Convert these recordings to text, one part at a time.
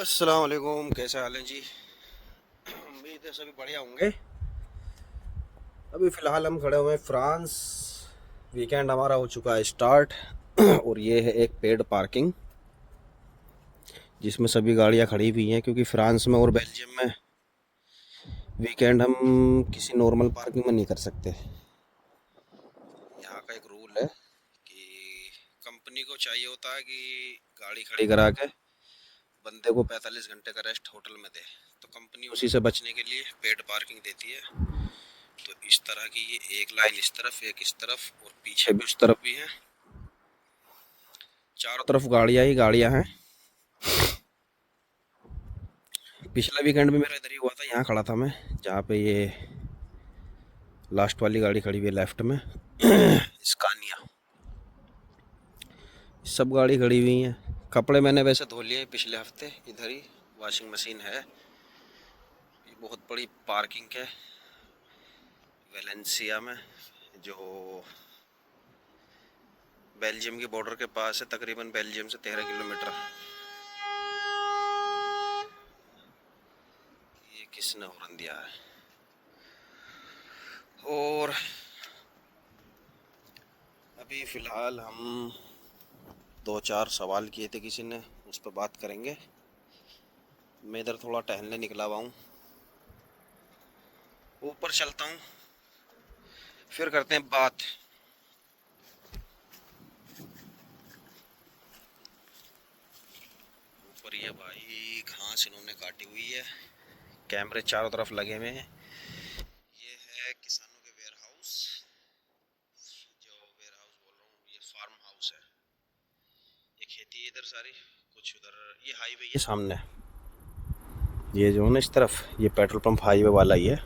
अस्सलाम वालेकुम, कैसे हाल हैं जी। उम्मीद है सभी बढ़िया होंगे। अभी फ़िलहाल हम खड़े हुए हैं फ्रांस। वीकेंड हमारा हो चुका है स्टार्ट और ये है एक पेड पार्किंग जिसमें सभी गाड़ियां खड़ी हुई हैं, क्योंकि फ्रांस में और बेल्जियम में वीकेंड हम किसी नॉर्मल पार्किंग में नहीं कर सकते। यहाँ का एक रूल है कि कंपनी को चाहिए होता है कि गाड़ी खड़ी करा के बंदे को 45 घंटे का रेस्ट होटल में दे। तो कंपनी उसी से बचने के लिए पेड पार्किंग देती है। तो इस तरह की ये एक लाइन इस तरफ, एक इस तरफ और पीछे भी उस तरफ भी है। चारों तरफ गाड़ियां ही गाड़ियां हैं। पिछला वीकेंड में मेरा इधर ही हुआ था, यहाँ खड़ा था मैं जहाँ पे ये लास्ट वाली गाड़ी खड़ी हुई है लेफ्ट में स्कानिया। सब गाड़ी खड़ी हुई हैं। कपड़े मैंने वैसे धो लिए पिछले हफ्ते, इधर ही वॉशिंग मशीन है। ये बहुत बड़ी पार्किंग है वेलेंसिया में, जो बेल्जियम की बॉर्डर के पास है। तकरीबन बेल्जियम से 13 किलोमीटर। ये किसने हॉर्न दिया है? और अभी फ़िलहाल हम दो चार सवाल किए थे किसी ने, उस पर बात करेंगे। मैं इधर थोड़ा टहलने निकला हुआ हूँ, ऊपर चलता हूँ फिर करते हैं बात। ऊपर ये भाई घास इन्होंने काटी हुई है, कैमरे चारों तरफ लगे हुए हैं। ये है किसानों के वेयर हाउस, जो वेयर हाउस बोल रहा हूँ ये फार्म हाउस है। ये खेती है इधर सारी, कुछ उधर ये हाईवे ये सामने, ये जो है ना इस तरफ ये पेट्रोल पंप हाईवे वाला ही है।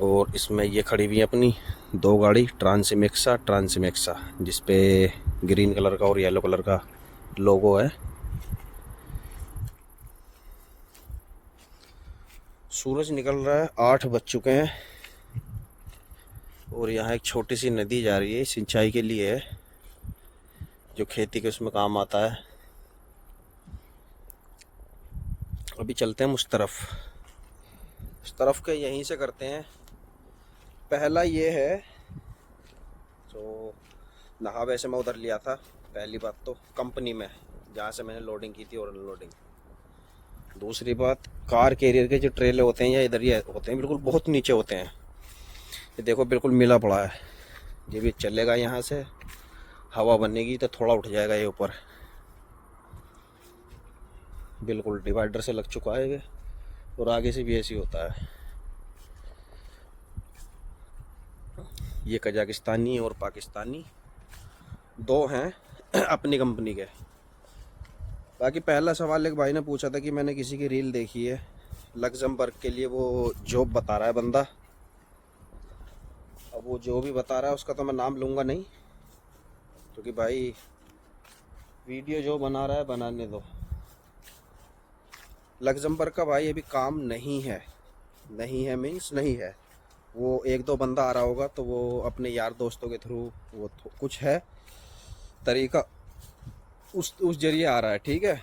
और इसमें ये खड़ी हुई है अपनी दो गाड़ी ट्रांसिमेक्सा जिसपे ग्रीन कलर का और येलो कलर का लोगो है। सूरज निकल रहा है, 8 बज चुके हैं और यहाँ एक छोटी सी नदी जा रही है, सिंचाई के लिए है, जो खेती के उसमें काम आता है। अभी चलते हैं उस तरफ के, यहीं से करते हैं। पहला ये है तो नहा वैसे मैं उधर लिया था। पहली बात तो कंपनी में जहाँ से मैंने लोडिंग की थी और अनलोडिंग। दूसरी बात, कार कैरियर के जो ट्रेले होते हैं या इधर ही होते हैं, बिल्कुल बहुत नीचे होते हैं। ये देखो बिल्कुल मिला पड़ा है। ये भी चलेगा, यहाँ से हवा बनेगी तो थोड़ा उठ जाएगा ये ऊपर। बिल्कुल डिवाइडर से लग चुका है ये, और आगे से भी ऐसे ही होता है। ये कजाकिस्तानी और पाकिस्तानी दो हैं अपनी कंपनी के। बाकी पहला सवाल एक भाई ने पूछा था कि मैंने किसी की रील देखी है लग्जमबर्ग के लिए, वो जॉब बता रहा है बंदा। अब वो जो भी बता रहा है उसका तो मैं नाम लूँगा नहीं, क्योंकि भाई वीडियो जो बना रहा है बनाने दो। लग्जमबर्ग का भाई अभी काम नहीं है, नहीं है मीन्स नहीं है। वो एक दो बंदा आ रहा होगा तो वो अपने यार दोस्तों के थ्रू वो कुछ है तरीका, उस जरिए आ रहा है, ठीक है।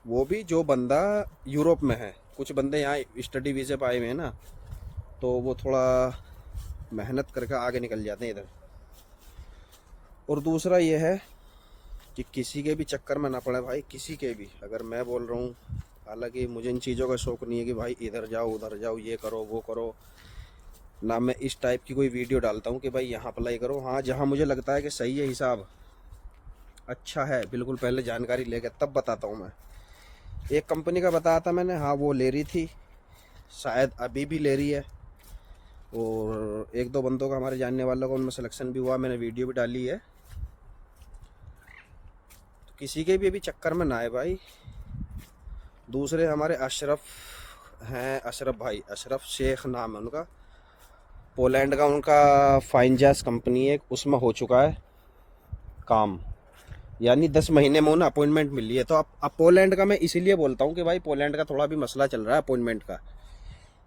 वो भी जो बंदा यूरोप में है, कुछ बंदे यहाँ स्टडी वीज़े पे आए हुए हैं ना, तो वो थोड़ा मेहनत करके आगे निकल जाते हैं इधर। और दूसरा ये है कि किसी के भी चक्कर में ना पड़े भाई, किसी के भी। अगर मैं बोल रहा हूँ, हालांकि मुझे इन चीज़ों का शौक़ नहीं है कि भाई इधर जाओ उधर जाओ ये करो वो करो ना, मैं इस टाइप की कोई वीडियो डालता हूँ कि भाई यहाँ अप्लाई करो। हाँ, जहाँ मुझे लगता है कि सही है, हिसाब अच्छा है, बिल्कुल पहले जानकारी लेके तब बताता हूँ मैं। एक कंपनी का बताया था मैंने, हाँ वो ले रही थी, शायद अभी भी ले रही है। और एक दो बंदों का हमारे जानने वालों का उनमें सिलेक्शन भी हुआ, मैंने वीडियो भी डाली है। तो किसी के भी अभी चक्कर में ना आए भाई। दूसरे हमारे अशरफ हैं, अशरफ भाई, अशरफ शेख नाम है उनका, पोलैंड का उनका फाइन जैस कंपनी है, उसमें हो चुका है काम। यानी 10 महीने में उन्हें अपॉइंटमेंट मिली है। तो अब पोलैंड का मैं इसीलिए बोलता हूँ कि भाई पोलैंड का थोड़ा भी मसला चल रहा है अपॉइंटमेंट का।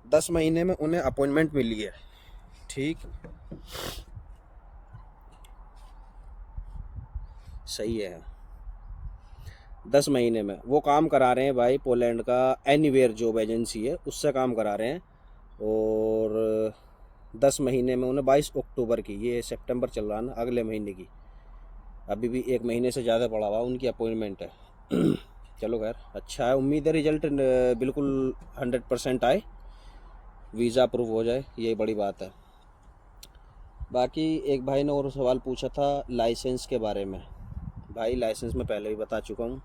10 महीने में उन्हें अपॉइंटमेंट मिली है, ठीक, सही है। 10 महीने में वो काम करा रहे हैं भाई। पोलैंड का एनीवेयर जॉब एजेंसी है, उससे काम करा रहे हैं। और 10 महीने में उन्हें 22 अक्टूबर की, ये सितंबर चल रहा है ना, अगले महीने की, अभी भी 1 महीने से ज़्यादा पड़ा हुआ उनकी अपॉइंटमेंट है। चलो खैर अच्छा है, उम्मीद है रिजल्ट बिल्कुल 100% आए, वीज़ा अप्रूव हो जाए, यही बड़ी बात है। बाकी एक भाई ने और सवाल पूछा था लाइसेंस के बारे में। भाई लाइसेंस मैं पहले भी बता चुका हूँ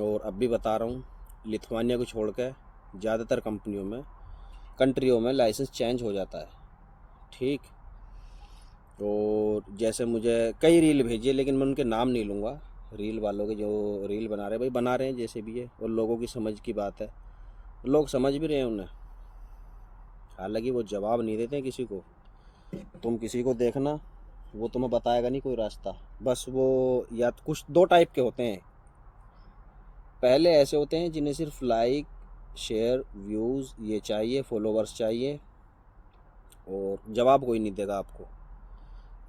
और अब भी बता रहा हूँ, लिथुआनिया को छोड़ कर ज़्यादातर कंट्रियों में लाइसेंस चेंज हो जाता है, ठीक। और जैसे मुझे कई रील भेजिए, लेकिन मैं उनके नाम नहीं लूँगा, रील वालों के जो रील बना रहे हैं भाई, बना रहे हैं जैसे भी है, और लोगों की समझ की बात है, लोग समझ भी रहे हैं उन्हें, हालांकि वो जवाब नहीं देते हैं किसी को। तुम किसी को देखना, वो तुम्हें बताएगा नहीं कोई रास्ता, बस वो या तो कुछ दो टाइप के होते हैं। पहले ऐसे होते हैं जिन्हें सिर्फ लाइक, शेयर, व्यूज़ ये चाहिए, फॉलोवर्स चाहिए, और जवाब कोई नहीं देगा आपको।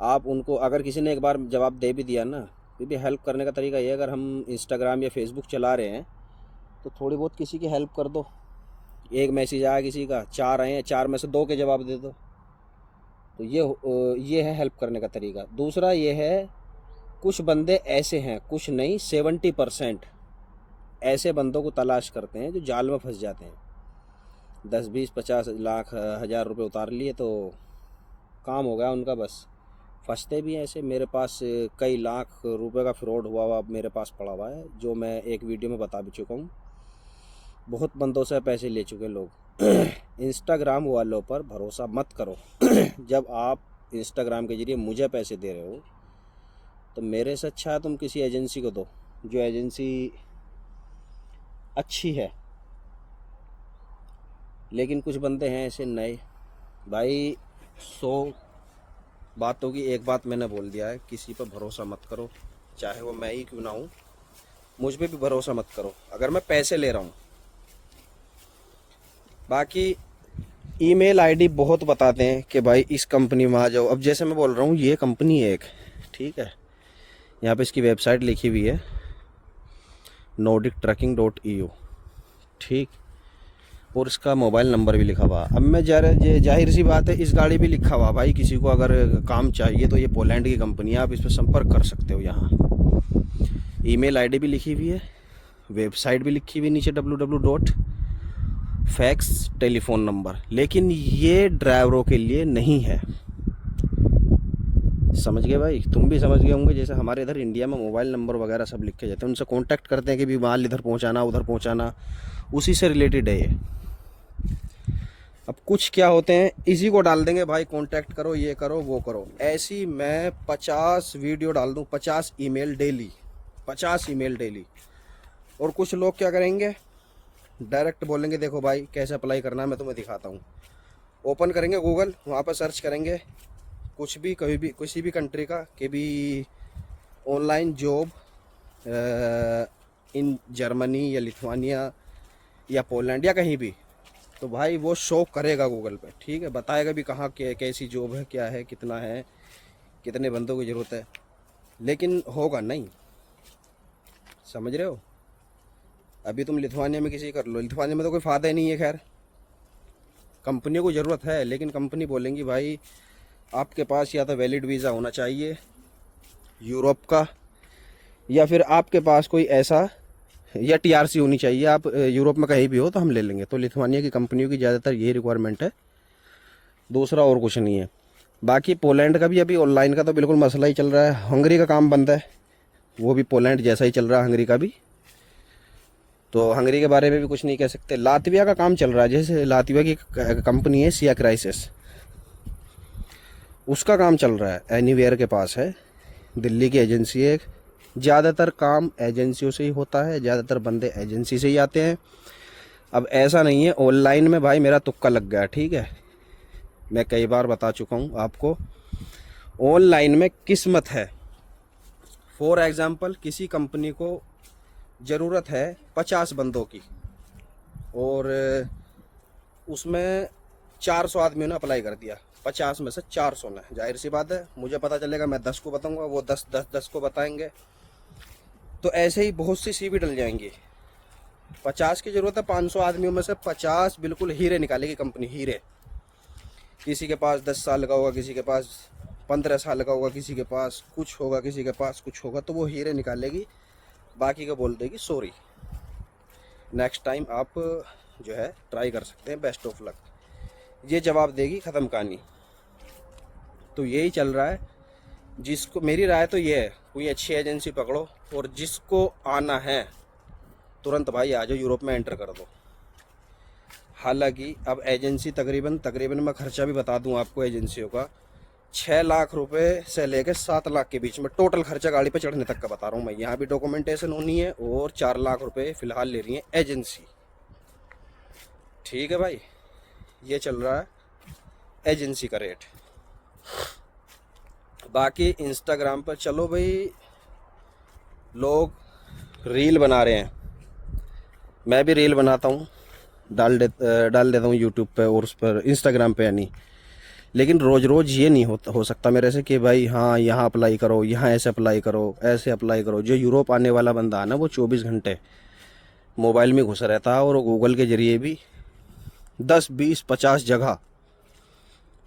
आप उनको अगर किसी ने एक बार जवाब दे भी दिया ना, फिर भी हेल्प करने का तरीका ये है, अगर हम इंस्टाग्राम या फेसबुक चला रहे हैं तो थोड़ी बहुत किसी की हेल्प कर दो। एक मैसेज आया किसी का, 4 आए हैं, 4 में से 2 के जवाब दे दो, तो ये है हेल्प करने का तरीका। दूसरा ये है, कुछ बंदे ऐसे हैं, कुछ नहीं 70% ऐसे बंदों को तलाश करते हैं जो जाल में फंस जाते हैं। 10, 20, 50 लाख, 1000 रुपये उतार लिए तो काम हो गया उनका, बस फंसते भी हैं ऐसे। मेरे पास कई लाख रुपए का फ्रॉड हुआ मेरे पास पड़ा हुआ है, जो मैं एक वीडियो में बता भी चुका हूँ। बहुत बंदों से पैसे ले चुके लोग। इंस्टाग्राम वालों पर भरोसा मत करो। जब आप इंस्टाग्राम के ज़रिए मुझे पैसे दे रहे हो तो मेरे से अच्छा है तुम किसी एजेंसी को दो, जो एजेंसी अच्छी है। लेकिन कुछ बंदे हैं ऐसे नए भाई, 100 बातों की एक बात मैंने बोल दिया है, किसी पर भरोसा मत करो, चाहे वो मैं ही क्यों ना हूँ। मुझ पे भी भरोसा मत करो अगर मैं पैसे ले रहा हूँ। बाकी ईमेल आईडी बहुत बताते हैं कि भाई इस कंपनी में आ जाओ। अब जैसे मैं बोल रहा हूँ, ये कंपनी है एक, ठीक है, यहाँ पे इसकी वेबसाइट लिखी हुई है nordictrucking.eu, ठीक, और इसका मोबाइल नंबर भी लिखा हुआ। अब मैं जाहिर सी बात है, इस गाड़ी भी लिखा हुआ भाई, किसी को अगर काम चाहिए तो ये पोलैंड की कंपनी है, आप इस पर संपर्क कर सकते हो। यहाँ ईमेल आईडी भी लिखी हुई है, वेबसाइट भी लिखी हुई नीचे www.फैक्स, टेलीफोन नंबर। लेकिन ये ड्राइवरों के लिए नहीं है, समझ गए भाई, तुम भी समझ गए होंगे। जैसे हमारे इधर इंडिया में मोबाइल नंबर वगैरह सब लिखे जाते हैं, उनसे कांटेक्ट करते हैं कि भी माल इधर पहुंचाना उधर पहुंचाना, उसी से रिलेटेड है ये। अब कुछ क्या होते हैं, इसी को डाल देंगे भाई, कांटेक्ट करो, ये करो वो करो। ऐसी मैं 50 वीडियो डाल दूं, 50 ईमेल डेली, 50 ईमेल डेली। और कुछ लोग क्या करेंगे, डायरेक्ट बोलेंगे देखो भाई कैसे अप्लाई करना है मैं तुम्हें दिखाता हूँ। ओपन करेंगे गूगल, वहाँ पर सर्च करेंगे कुछ भी, कभी भी, किसी भी कंट्री का कि भी ऑनलाइन जॉब इन जर्मनी या लिथुआनिया या पोलैंड या कहीं भी, तो भाई वो शो करेगा गूगल पे, ठीक है, बताएगा भी कहाँ कैसी जॉब है, क्या है, कितना है, कितने बंदों की ज़रूरत है। लेकिन होगा नहीं, समझ रहे हो। अभी तुम लिथुआनिया में किसी कर लो, लिथुआनिया में तो कोई फ़ायदा ही नहीं है। खैर कंपनियों को ज़रूरत है, लेकिन कंपनी बोलेंगी भाई आपके पास या तो वैलिड वीज़ा होना चाहिए यूरोप का, या फिर आपके पास कोई ऐसा, या टीआरसी होनी चाहिए, आप यूरोप में कहीं भी हो तो हम ले लेंगे। तो लिथुआनिया की कंपनियों की ज़्यादातर यही रिक्वायरमेंट है, दूसरा और कुछ नहीं है। बाकी पोलैंड का भी अभी ऑनलाइन का तो बिल्कुल मसला ही चल रहा है। हंगरी का काम बंद है, वो भी पोलैंड जैसा ही चल रहा है हंगरी का भी, तो हंगरी के बारे में भी कुछ नहीं कह सकते। लातविया का काम चल रहा है, जैसे लातविया की कंपनी है सिया क्राइसिस, उसका काम चल रहा है, एनीवेयर के पास है, दिल्ली की एजेंसी है। ज़्यादातर काम एजेंसियों से ही होता है, ज़्यादातर बंदे एजेंसी से ही आते हैं। अब ऐसा नहीं है ऑनलाइन में भाई मेरा तुक्का लग गया, ठीक है, मैं कई बार बता चुका हूँ आपको, ऑनलाइन में किस्मत है। फॉर एग्ज़ाम्पल किसी कंपनी को ज़रूरत है 50 बंदों की, और उसमें 400 आदमियों ने अप्लाई कर दिया, 50 में से 400 ने, जाहिर सी बात है मुझे पता चलेगा, मैं 10 को बताऊंगा, वो 10 को बताएंगे, तो ऐसे ही बहुत सी सीवी डल जाएंगी। 50 की ज़रूरत है, 500 आदमियों में से 50 बिल्कुल हीरे निकालेगी कंपनी, हीरे। किसी के पास 10 साल का होगा, किसी के पास 15 साल का होगा, किसी के पास कुछ होगा, किसी के पास कुछ होगा, तो वो हीरे निकालेगी। बाकी का बोल देगी सॉरी, नेक्स्ट टाइम आप जो है ट्राई कर सकते हैं, बेस्ट ऑफ लक, ये जवाब देगी, ख़त्म कहानी। तो यही चल रहा है। जिसको, मेरी राय तो ये है, कोई अच्छी एजेंसी पकड़ो और जिसको आना है तुरंत भाई आ जाओ, यूरोप में एंटर कर दो। हालांकि अब एजेंसी तकरीबन मैं खर्चा भी बता दूं आपको एजेंसियों का, 6 लाख रुपए से लेकर 7 लाख के बीच में टोटल खर्चा गाड़ी पे चढ़ने तक का बता रहा हूँ मैं। यहाँ भी डॉक्यूमेंटेशन होनी है और 4 लाख रुपए फ़िलहाल ले रही है एजेंसी। ठीक है भाई, ये चल रहा है एजेंसी का रेट। बाकी इंस्टाग्राम पर चलो भाई, लोग रील बना रहे हैं, मैं भी रील बनाता हूँ, डाल देता हूँ यूट्यूब पे और उस पर इंस्टाग्राम पे यानी। लेकिन रोज़ रोज़ ये नहीं हो सकता मेरे से कि भाई हाँ यहाँ अप्लाई करो, यहाँ ऐसे अप्लाई करो, ऐसे अप्लाई करो। जो यूरोप आने वाला बंदा है ना, वो 24 घंटे मोबाइल में घुसा रहता है और गूगल के ज़रिए भी 10, 20, 50 जगह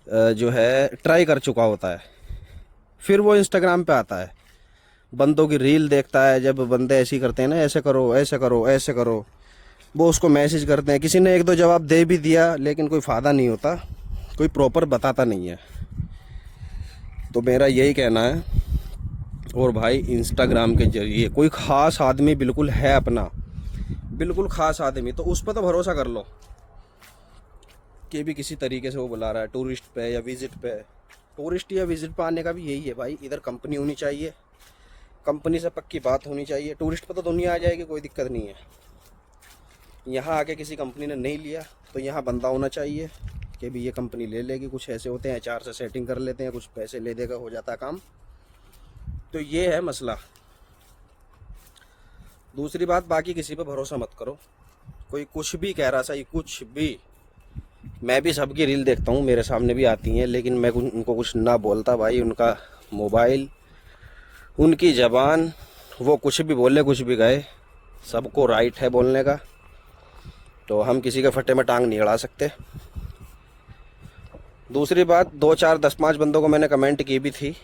जो है ट्राई कर चुका होता है। फिर वो इंस्टाग्राम पे आता है, बंदों की रील देखता है, जब बंदे ऐसे ही करते हैं ना, ऐसे करो, ऐसे करो, ऐसे करो, वो उसको मैसेज करते हैं। किसी ने 1-2 जवाब दे भी दिया, लेकिन कोई फ़ायदा नहीं होता, कोई प्रॉपर बताता नहीं है। तो मेरा यही कहना है। और भाई इंस्टाग्राम के जरिए कोई ख़ास आदमी बिल्कुल है अपना, बिल्कुल ख़ास आदमी, तो उस पर तो भरोसा कर लो कि भी किसी तरीके से वो बुला रहा है टूरिस्ट पे या विज़िट पे। टूरिस्ट या विज़िट पे आने का भी यही है भाई, इधर कंपनी होनी चाहिए, कंपनी से पक्की बात होनी चाहिए। टूरिस्ट पे तो दुनिया आ जाएगी, कोई दिक्कत नहीं है। यहाँ आके किसी कंपनी ने नहीं लिया तो यहाँ बंदा होना चाहिए कि भी ये कंपनी ले लेगी। कुछ ऐसे होते हैं HR से सेटिंग कर लेते हैं, कुछ पैसे ले देगा, हो जाता है काम। तो ये है मसला। दूसरी बात, बाकी किसी पे भरोसा मत करो, कोई कुछ भी कह रहा, सही कुछ भी। मैं भी सबकी रील देखता हूँ, मेरे सामने भी आती हैं, लेकिन मैं उनको कुछ ना बोलता भाई। उनका मोबाइल, उनकी ज़बान, वो कुछ भी बोले, कुछ भी गए, सबको राइट है बोलने का। तो हम किसी के फट्टे में टांग नहीं अड़ा सकते। दूसरी बात, 2, 4, 10, 5 बंदों को मैंने कमेंट की भी थी,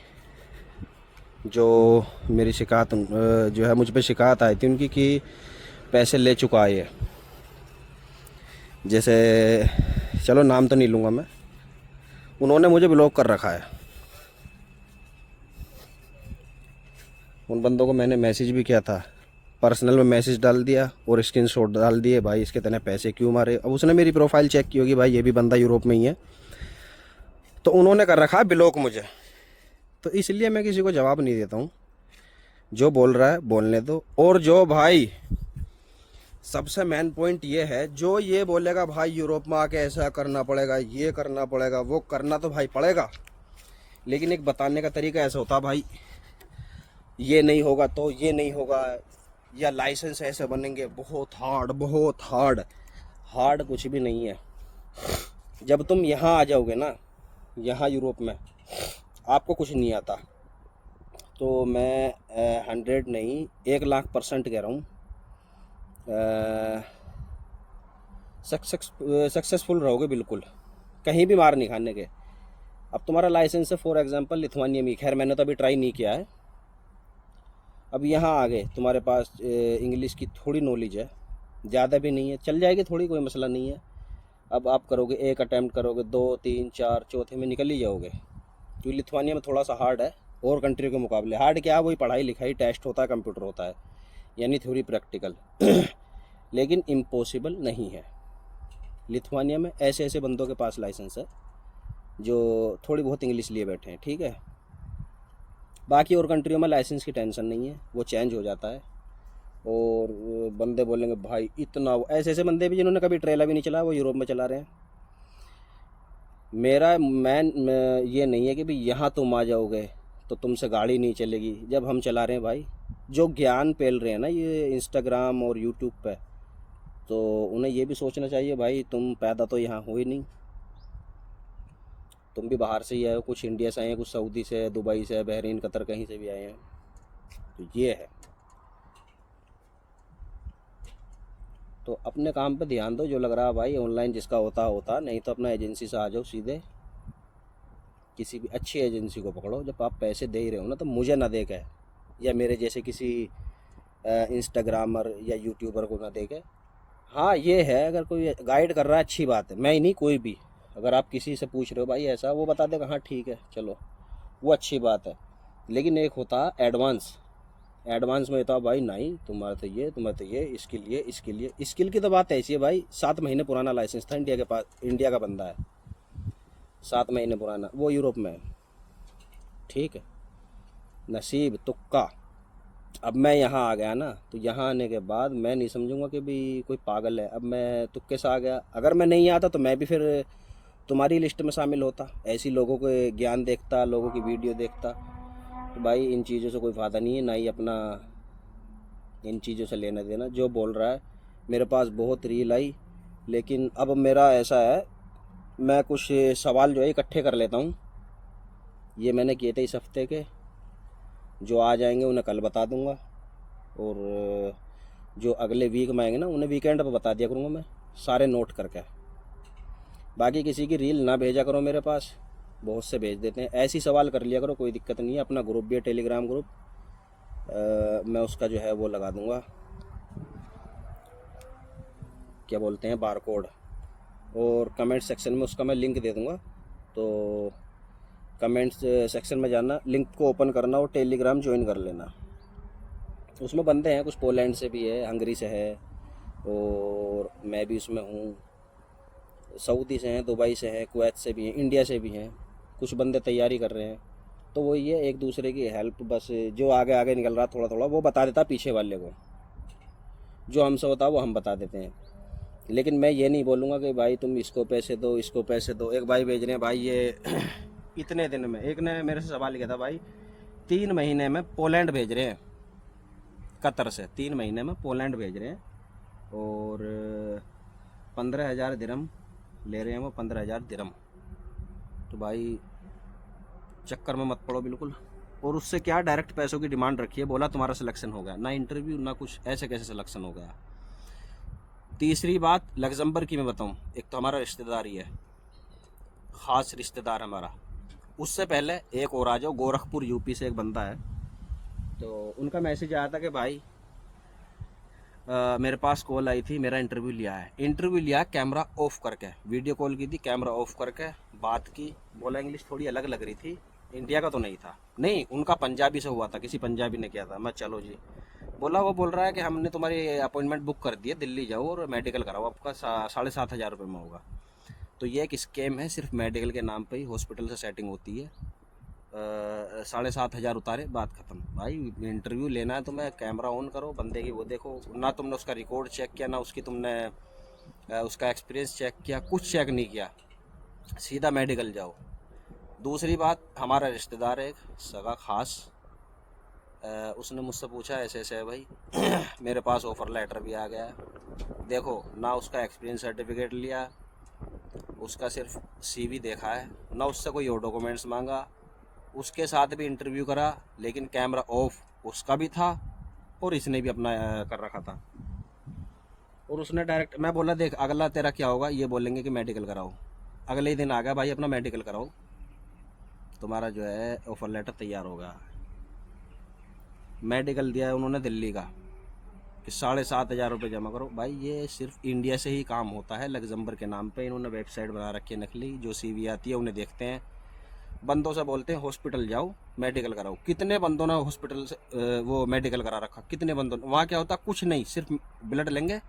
जो मेरी शिकायत जो है मुझ पे शिकायत आई थी उनकी कि पैसे ले चुका है ये। जैसे चलो नाम तो नहीं लूँगा मैं, उन्होंने मुझे ब्लॉक कर रखा है। उन बंदों को मैंने मैसेज भी किया था, पर्सनल में मैसेज डाल दिया और स्क्रीनशॉट डाल दिए, भाई इसके तने पैसे क्यों मारे। अब उसने मेरी प्रोफाइल चेक की होगी, भाई ये भी बंदा यूरोप में ही है, तो उन्होंने कर रखा है ब्लॉक मुझे। तो इसलिए मैं किसी को जवाब नहीं देता हूँ, जो बोल रहा है बोलने दो। और जो भाई सबसे मेन पॉइंट ये है, जो ये बोलेगा भाई यूरोप में आके ऐसा करना पड़ेगा, ये करना पड़ेगा, वो करना तो भाई पड़ेगा, लेकिन एक बताने का तरीका ऐसा होता भाई, ये नहीं होगा तो ये नहीं होगा, या लाइसेंस ऐसे बनेंगे, बहुत हार्ड, बहुत हार्ड। हार्ड कुछ भी नहीं है। जब तुम यहाँ आ जाओगे ना, यहाँ यूरोप में, आपको कुछ नहीं आता, तो मैं 100 नहीं 1,00,000% कह रहा हूँ, सक्सेसफुल रहोगे बिल्कुल, कहीं भी मार नहीं खाने के। अब तुम्हारा लाइसेंस है फॉर एग्जांपल लिथुआनिया में, खैर मैंने तो अभी ट्राई नहीं किया है। अब यहाँ आ गए, तुम्हारे पास इंग्लिश की थोड़ी नॉलेज है, ज़्यादा भी नहीं है, चल जाएगी थोड़ी, कोई मसला नहीं है। अब आप करोगे, एक अटैम्प्ट करोगे, 2, 3, 4, चौथे में निकल ही जाओगे। क्योंकि लिथुआनिया में थोड़ा सा हार्ड है और कंट्री के मुकाबले। हार्ड क्या, वही पढ़ाई लिखाई, टेस्ट होता है, कंप्यूटर होता है, यानी थ्योरी प्रैक्टिकल। लेकिन इम्पॉसिबल नहीं है। लिथुआनिया में ऐसे ऐसे बंदों के पास लाइसेंस है जो थोड़ी बहुत इंग्लिश लिए बैठे हैं, ठीक है। बाकी और कंट्रियों में लाइसेंस की टेंशन नहीं है, वो चेंज हो जाता है। और बंदे बोलेंगे भाई इतना, ऐसे ऐसे बंदे भी जिन्होंने कभी ट्रेला भी नहीं चलाया, वो यूरोप में चला रहे हैं। मेरा ये नहीं है कि भाई यहाँ तुम आ जाओगे तो तुमसे गाड़ी नहीं चलेगी, जब हम चला रहे हैं भाई। जो ज्ञान फैल रहे हैं ना ये इंस्टाग्राम और यूट्यूब पे, तो उन्हें ये भी सोचना चाहिए भाई तुम पैदा तो यहाँ हो ही नहीं, तुम भी बाहर से ही आए हो, कुछ इंडिया से आए हैं, कुछ सऊदी से, दुबई से, बहरीन, कतर, कहीं से भी आए हैं। तो ये है। तो अपने काम पे ध्यान दो। जो लग रहा है भाई ऑनलाइन जिसका होता, नहीं तो अपना एजेंसी से आ जाओ सीधे, किसी भी अच्छी एजेंसी को पकड़ो। जब आप पैसे दे ही रहे हो ना, तो मुझे ना दे के, या मेरे जैसे किसी इंस्टाग्रामर या यूट्यूबर को ना दे के। हाँ ये है, अगर कोई गाइड कर रहा है अच्छी बात है, मैं ही नहीं कोई भी, अगर आप किसी से पूछ रहे हो भाई ऐसा, वो बता देगा हाँ ठीक है चलो, वो अच्छी बात है। लेकिन एक होता है एडवांस, एडवांस में होता है भाई नहीं तुम्हारा तो ये इसके लिए स्किल की तो बात ऐसी है भाई। 7 महीने पुराना लाइसेंस था इंडिया के पास, इंडिया का बंदा है, 7 महीने पुराना, वो यूरोप में है। ठीक है, नसीब तुक्का। अब मैं यहाँ आ गया ना, तो यहाँ आने के बाद मैं नहीं समझूंगा कि भी कोई पागल है। अब मैं तुक्के से आ गया, अगर मैं नहीं आता तो मैं भी फिर तुम्हारी लिस्ट में शामिल होता, ऐसी लोगों के ज्ञान देखता, लोगों की वीडियो देखता। तो भाई इन चीज़ों से कोई फ़ायदा नहीं है, ना ही अपना इन चीज़ों से लेना देना। जो बोल रहा है, मेरे पास बहुत रील आई, लेकिन अब मेरा ऐसा है, मैं कुछ सवाल जो है इकट्ठे कर लेता हूँ। ये मैंने किए थे इस हफ्ते के, जो आ जाएंगे उन्हें कल बता दूंगा, और जो अगले वीक में आएंगे ना उन्हें वीकेंड पर बता दिया करूँगा मैं, सारे नोट करके। बाकी किसी की रील ना भेजा करो मेरे पास, बहुत से भेज देते हैं। ऐसी सवाल कर लिया करो, कोई दिक्कत नहीं है। अपना ग्रुप भी है, टेलीग्राम ग्रुप, मैं उसका जो है वो लगा दूंगा, क्या बोलते हैं, बारकोड, और कमेंट सेक्शन में उसका मैं लिंक दे दूंगा। तो कमेंट्स सेक्शन में जाना, लिंक को ओपन करना और टेलीग्राम ज्वाइन कर लेना। उसमें बंदे हैं, कुछ पोलैंड से भी है, हंगरी से है, और मैं भी उसमें हूँ, सऊदी से हैं, दुबई से हैं, कुवैत से भी हैं, इंडिया से भी हैं, कुछ बंदे तैयारी कर रहे हैं। तो वो ये एक दूसरे की हेल्प, बस जो आगे आगे निकल रहा थोड़ा थोड़ा वो बता देता पीछे वाले को, जो हमसे होता है वो हम बता देते हैं। लेकिन मैं ये नहीं बोलूँगा कि भाई तुम इसको पैसे दो, इसको पैसे दो। एक भाई भेज रहे हैं भाई ये इतने दिन में, एक ने मेरे से सवाल किया था भाई 3 महीने में पोलैंड भेज रहे हैं, कतर से 3 महीने में पोलैंड भेज रहे हैं, और 15,000 दिरहम ले रहे हैं वो, 15,000 दिरहम। तो भाई चक्कर में मत पड़ो बिल्कुल। और उससे क्या डायरेक्ट पैसों की डिमांड रखी है, बोला तुम्हारा सिलेक्शन हो गया, ना इंटरव्यू ना कुछ, ऐसे कैसे सिलेक्शन हो गया। तीसरी बात लग्जमबर्ग की मैं बताऊं, एक तो हमारा रिश्तेदार ही है, ख़ास रिश्तेदार हमारा। उससे पहले एक और आ जाओ, गोरखपुर यूपी से एक बंदा है, तो उनका मैसेज आया था कि भाई मेरे पास कॉल आई थी, मेरा इंटरव्यू लिया है कैमरा ऑफ करके, वीडियो कॉल की थी, कैमरा ऑफ करके बात की। बोला इंग्लिश थोड़ी अलग लग रही थी, इंडिया का तो नहीं था, नहीं उनका पंजाबी से हुआ था, किसी पंजाबी ने किया था। मैं चलो जी, बोला, वो बोल रहा है कि हमने तुम्हारी अपॉइंटमेंट बुक कर दी है, दिल्ली जाओ और मेडिकल कराओ, आपका 7,500 रुपये में होगा। तो ये एक स्कैम है, सिर्फ मेडिकल के नाम पे ही हॉस्पिटल से सेटिंग होती है। 7,500 उतारे, बात ख़त्म। भाई इंटरव्यू लेना है तुम्हें, कैमरा ऑन करो, बंदे की वो देखो, ना तुमने उसका रिकॉर्ड चेक किया, ना उसकी तुमने उसका एक्सपीरियंस चेक किया, कुछ चेक नहीं किया, सीधा मेडिकल जाओ। दूसरी बात, हमारा रिश्तेदार है एक सगा खास, उसने मुझसे पूछा ऐसे ऐसे है भाई मेरे पास ऑफ़र लेटर भी आ गया, देखो ना उसका एक्सपीरियंस सर्टिफिकेट लिया, उसका सिर्फ CV देखा है, ना उससे कोई और डॉक्यूमेंट्स मांगा, उसके साथ भी इंटरव्यू करा, लेकिन कैमरा ऑफ उसका भी था और इसने भी अपना कर रखा था। और उसने डायरेक्ट, मैं बोला देख अगला तेरा क्या होगा, ये बोलेंगे कि मेडिकल कराओ। अगले ही दिन आ गया भाई अपना मेडिकल कराओ, तुम्हारा जो है ऑफ़र लेटर तैयार होगा। मेडिकल दिया है उन्होंने दिल्ली का कि 7,500 रुपये जमा करो। भाई ये सिर्फ इंडिया से ही काम होता है, लग्जमबर्ग के नाम पे इन्होंने वेबसाइट बना रखी है नकली, जो CV आती है उन्हें देखते हैं, बंदों से बोलते हैं हॉस्पिटल जाओ मेडिकल कराओ। कितने बंदों ने हॉस्पिटल से वो मेडिकल करा रखा, कितने बंदों ने। वहाँ क्या होता, कुछ नहीं, सिर्फ ब्लड लेंगे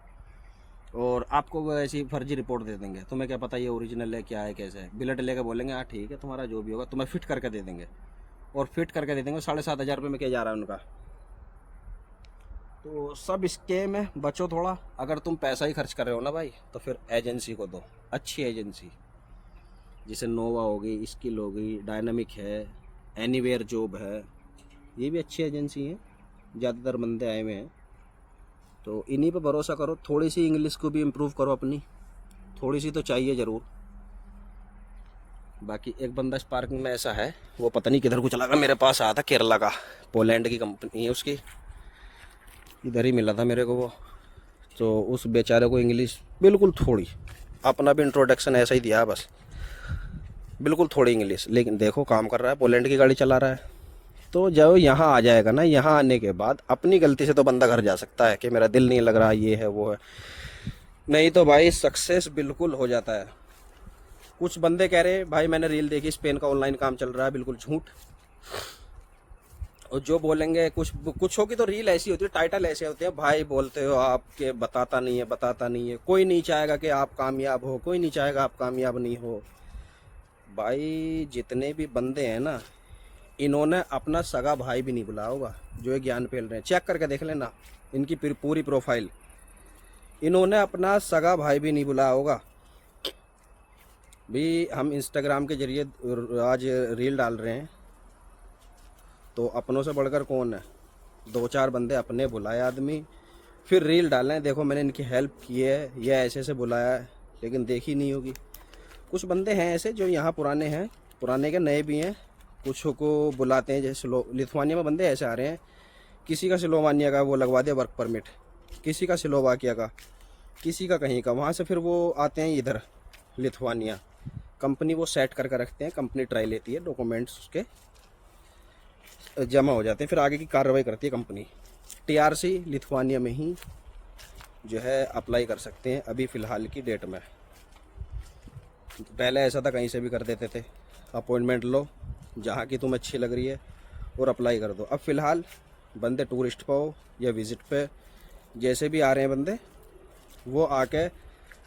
और आपको वो ऐसी फर्जी रिपोर्ट दे देंगे, तुम्हें क्या पता ये ओरिजिनल है क्या है कैसे है। ब्लड लेकर बोलेंगे हाँ ठीक है तुम्हारा जो भी होगा, तुम्हें फिट करके दे देंगे, और फिट करके दे देंगे। 7,500 रुपये में क्या जा रहा है उनका। तो सब स्कैम है, बचो थोड़ा। अगर तुम पैसा ही खर्च कर रहे हो ना भाई, तो फिर एजेंसी को दो, अच्छी एजेंसी, जैसे नोवा होगी, स्किल होगी, डायनामिक है, एनीवेयर जॉब है, ये भी अच्छी एजेंसी हैं, ज़्यादातर बंदे आए हुए हैं। तो इन्हीं पे भरोसा करो। थोड़ी सी इंग्लिश को भी इम्प्रूव करो अपनी, थोड़ी सी तो चाहिए ज़रूर। बाकी एक बंदा स्पार्किंग में ऐसा है, वो पता नहीं किधर को चला गया, मेरे पास आया था, केरला का, पोलैंड की कंपनी है उसकी, इधर ही मिला था मेरे को वो। तो उस बेचारे को इंग्लिश बिल्कुल थोड़ी, अपना भी इंट्रोडक्शन ऐसा ही दिया बस, बिल्कुल थोड़ी इंग्लिश, लेकिन देखो काम कर रहा है, पोलैंड की गाड़ी चला रहा है। तो जब यहाँ आ जाएगा ना, यहाँ आने के बाद अपनी गलती से तो बंदा घर जा सकता है कि मेरा दिल नहीं लग रहा, ये है वो है, नहीं तो भाई सक्सेस बिल्कुल हो जाता है। कुछ बंदे कह रहे भाई मैंने रील देखी स्पेन का ऑनलाइन काम चल रहा है, बिल्कुल झूठ। और जो बोलेंगे कुछ की तो रील ऐसी होती है, टाइटल ऐसे होते हैं, भाई बोलते हो आपके बताता नहीं है, बताता नहीं है, कोई नहीं चाहेगा कि आप कामयाब हो, कोई नहीं चाहेगा आप कामयाब नहीं हो। भाई जितने भी बंदे हैं ना, इन्होंने अपना सगा भाई भी नहीं बुलाया होगा जो ये ज्ञान फैल रहे हैं, चेक करके देख लेना इनकी पूरी प्रोफाइल, इन्होंने अपना सगा भाई भी नहीं बुलाया होगा। भी हम इंस्टाग्राम के जरिए आज रील डाल रहे हैं, तो अपनों से बढ़कर कौन है, 2-4 बंदे अपने बुलाए आदमी, फिर रील डालें, देखो मैंने इनकी हेल्प की है, ये ऐसे से बुलाया है, लेकिन देखी नहीं होगी। कुछ बंदे हैं ऐसे जो यहाँ पुराने हैं, पुराने के नए भी हैं, कुछ को बुलाते हैं, जैसे लिथुआनिया में बंदे ऐसे आ रहे हैं, किसी का स्लोवानिया का वो लगवा दिया वर्क परमिट, किसी का स्लोवाकिया का, किसी का कहीं का, वहाँ से फिर वो आते हैं इधर लिथुआनिया, कंपनी वो सेट करके रखते हैं, कंपनी ट्राई लेती है, डॉक्यूमेंट्स उसके जमा हो जाते हैं, फिर आगे की कार्रवाई करती है कंपनी। टीआरसी लिथुआनिया में ही जो है अप्लाई कर सकते हैं अभी फ़िलहाल की डेट में। पहले ऐसा था कहीं से भी कर देते थे, अपॉइंटमेंट लो जहाँ की तुम्हें अच्छी लग रही है और अप्लाई कर दो। अब फ़िलहाल बंदे टूरिस्ट पे हो या विज़िट पे, जैसे भी आ रहे हैं बंदे, वो आके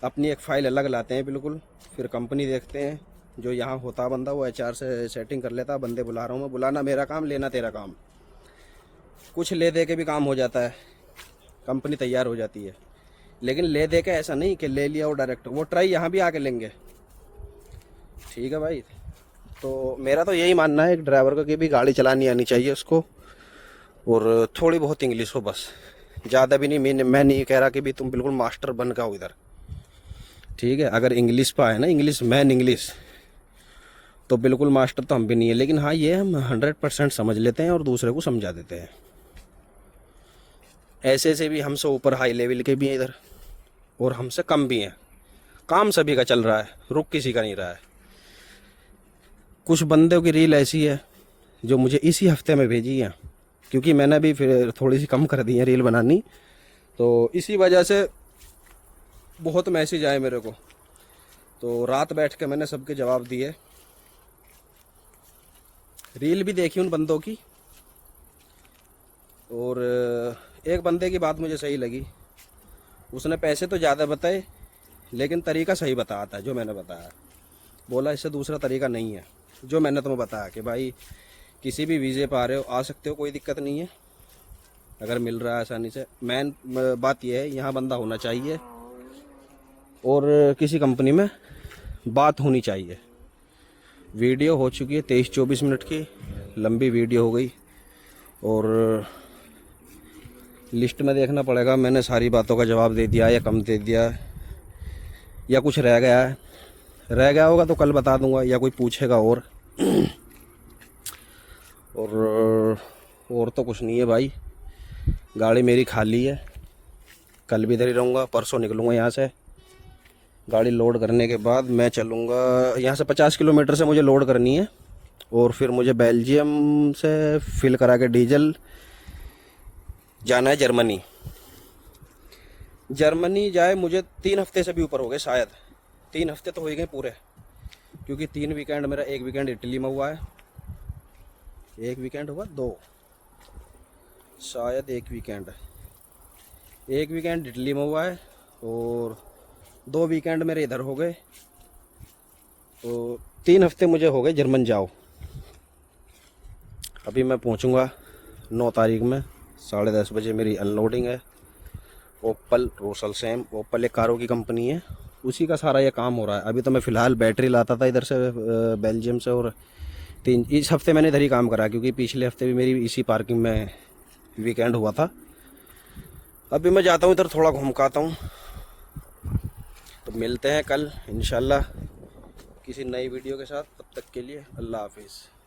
अपनी एक फ़ाइल अलग लाते हैं बिल्कुल, फिर कंपनी देखते हैं, जो यहाँ होता बंदा वो एचआर से सेटिंग कर लेता, बंदे बुला रहा हूँ मैं, बुलाना मेरा काम, लेना तेरा काम, कुछ ले दे के भी काम हो जाता है, कंपनी तैयार हो जाती है। लेकिन ले दे के ऐसा नहीं कि ले लिया वो डायरेक्ट, वो ट्राई यहाँ भी आके लेंगे। ठीक है भाई, तो मेरा तो यही मानना है एक ड्राइवर को कि भी गाड़ी चलानी आनी चाहिए उसको, और थोड़ी बहुत इंग्लिश हो बस, ज़्यादा भी नहीं। मैं नहीं कह रहा कि भी तुम बिल्कुल मास्टर बन का हो इधर, ठीक है, अगर इंग्लिश पे आए ना, इंग्लिश मैन इंग्लिश, तो बिल्कुल मास्टर तो हम भी नहीं है, लेकिन हाँ ये हम 100% समझ लेते हैं और दूसरे को समझा देते हैं। ऐसे से भी हमसे ऊपर हाई लेवल के भी हैं इधर, और हमसे कम भी हैं, काम सभी का चल रहा है, रुक किसी का नहीं रहा है। कुछ बंदों की रील ऐसी है जो मुझे इसी हफ्ते में भेजी है, क्योंकि मैंने भी फिर थोड़ी सी कम कर दी है रील बनानी, तो इसी वजह से बहुत मैसेज आए मेरे को, तो रात बैठ के मैंने सबके जवाब दिए, रील भी देखी उन बंदों की। और एक बंदे की बात मुझे सही लगी, उसने पैसे तो ज़्यादा बताए लेकिन तरीका सही बताया था जो मैंने बताया, बोला इससे दूसरा तरीका नहीं है जो मैंने तुम्हें बताया कि भाई किसी भी वीज़े पर आ रहे हो, आ सकते हो, कोई दिक्कत नहीं है, अगर मिल रहा है आसानी से। मेन बात यह है यहाँ बंदा होना चाहिए और किसी कंपनी में बात होनी चाहिए। वीडियो हो चुकी है 23-24 मिनट की, लंबी वीडियो हो गई, और लिस्ट में देखना पड़ेगा मैंने सारी बातों का जवाब दे दिया या कम दे दिया, या कुछ रह गया है, रह गया होगा तो कल बता दूंगा, या कोई पूछेगा और तो कुछ नहीं है भाई। गाड़ी मेरी खाली है, कल भी इधर ही रहूँगा, परसों निकलूँगा यहाँ से। गाड़ी लोड करने के बाद मैं चलूँगा यहाँ से, 50 किलोमीटर से मुझे लोड करनी है, और फिर मुझे बेल्जियम से फिल करा के डीजल जाना है जर्मनी। जर्मनी जाए मुझे 3 हफ्ते से भी ऊपर हो गए, शायद 3 हफ्ते तो हो ही गए पूरे, क्योंकि 3 वीकेंड मेरा, 1 वीकेंड इटली में हुआ है, 1 वीकेंड हुआ, 2 शायद, 1 वीकेंड इटली में हुआ है, और 2 वीकेंड मेरे इधर हो गए, तो 3 हफ्ते मुझे हो गए जर्मन जाओ। अभी मैं पहुंचूंगा 9 तारीख में, 10:30 बजे मेरी अनलोडिंग है। ओपल रोसलसैम, ओपल एक कारों की कंपनी है, उसी का सारा ये काम हो रहा है। अभी तो मैं फ़िलहाल बैटरी लाता था इधर से बेल्जियम से, और इस हफ्ते मैंने इधर ही काम करा, क्योंकि पिछले हफ्ते भी मेरी इसी पार्किंग में वीकेंड हुआ था। अभी मैं जाता हूँ इधर, थोड़ा घूम के आता हूँ, तो मिलते हैं कल इंशाल्लाह किसी नई वीडियो के साथ। तब तक के लिए अल्लाह हाफिज़।